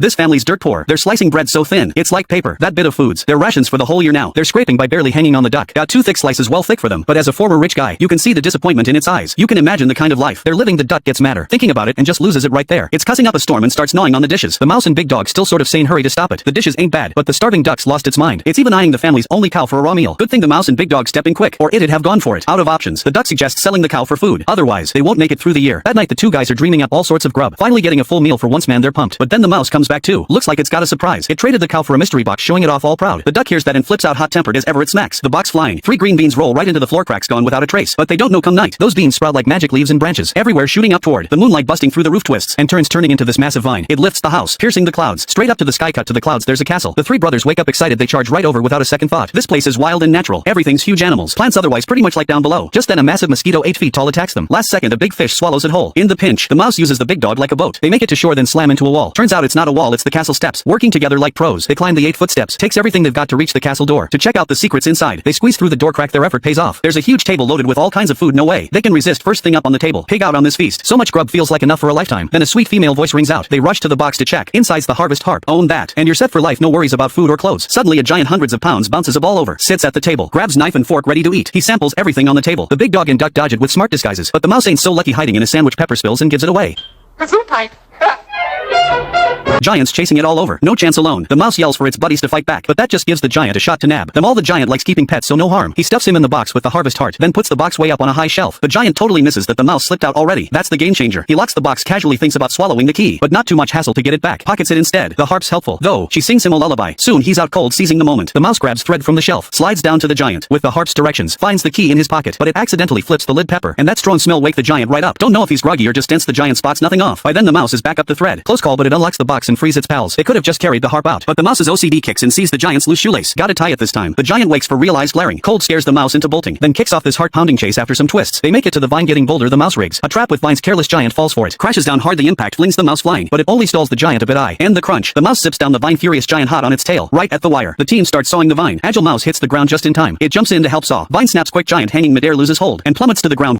This family's dirt poor. They're slicing bread so thin, it's like paper. That bit of food's their rations for the whole year now. They're scraping by barely hanging on the duck. Got 2 thick slices well thick for them, but as a former rich guy, you can see the disappointment in its eyes. You can imagine the kind of life they're living. The duck gets madder, thinking about it, and just loses it right there. It's cussing up a storm and starts gnawing on the dishes. The mouse and big dog still sort of saying hurry to stop it. The dishes ain't bad, but the starving duck's lost its mind. It's even eyeing the family's only cow for a raw meal. Good thing the mouse and big dog stepped in quick, or it'd have gone for it. Out of options, the duck suggests selling the cow for food. Otherwise, they won't make it through the year. That night the 2 guys are dreaming up all sorts of grub. Finally getting a full meal for once, man, they're pumped. But then the mouse comes back too. Looks like it's got a surprise. It traded the cow for a mystery box, showing it off all proud. The duck hears that and flips out, hot-tempered as ever it smacks the box flying. 3 green beans roll right into the floor, cracks gone without a trace. But they don't know come night. Those beans sprout like magic leaves and branches, everywhere shooting up toward the moonlight, busting through the roof, twists and turning into this massive vine. It lifts the house, piercing the clouds. Straight up to the sky, cut to the clouds, there's a castle. The 3 brothers wake up excited. They charge right over without a second thought. This place is wild and natural. Everything's huge, animals, plants, otherwise pretty much like down below. Just then a massive mosquito 8 feet tall attacks them. Last second a big fish swallows it whole. In the pinch, the mouse uses the big dog like a boat. They make it to shore, then slam into a wall. Turns out it's not a wall, it's the castle steps. Working together like pros, they climb the 8-foot steps. Takes everything they've got to reach the castle door. To check out the secrets inside, they squeeze through the door crack. Their effort pays off. There's a huge table loaded with all kinds of food. No way they can resist. First thing up on the table, pig out on this feast. So much grub feels like enough for a lifetime. Then a sweet female voice rings out. They rush to the box to check. Inside's the harvest harp. Own that, and you're set for life. No worries about food or clothes. Suddenly a giant hundreds of pounds bounces a ball over, sits at the table, grabs knife and fork ready to eat. He samples everything on the table. The big dog and duck dodge it with smart disguises, but the mouse ain't so lucky, hiding in a sandwich. Pepper spills and gives it away. Giants chasing it all over. No chance alone. The mouse yells for its buddies to fight back, but that just gives the giant a shot to nab them all. The giant likes keeping pets, so no harm. He stuffs him in the box with the harvest heart, then puts the box way up on a high shelf. The giant totally misses that the mouse slipped out already. That's the game changer. He locks the box, casually thinks about swallowing the key, but not too much hassle to get it back. Pockets it instead. The harp's helpful, though. She sings him a lullaby. Soon he's out cold, seizing the moment. The mouse grabs thread from the shelf, slides down to the giant with the harp's directions, finds the key in his pocket, but it accidentally flips the lid. Pepper and that strong smell wake the giant right up. Don't know if he's groggy or just tense. The giant spots nothing off. By then the mouse is back up the thread. Close call, but it unlocks the box and frees its pals. They could have just carried the harp out, but the mouse's OCD kicks and sees the giant's loose shoelace. Gotta tie it this time. The giant wakes for real, eyes glaring. Cold scares the mouse into bolting, then kicks off this heart-pounding chase. After some twists, they make it to the vine. Getting bolder, the mouse rigs a trap with vines. Careless giant falls for it, crashes down hard. The impact flings the mouse flying, but it only stalls the giant a bit. And the crunch. The mouse zips down the vine, furious giant hot on its tail, right at the wire. The team starts sawing the vine. Agile mouse hits the ground just in time. It jumps in to help saw. Vine snaps quick, giant hanging midair loses hold and plummets to the ground.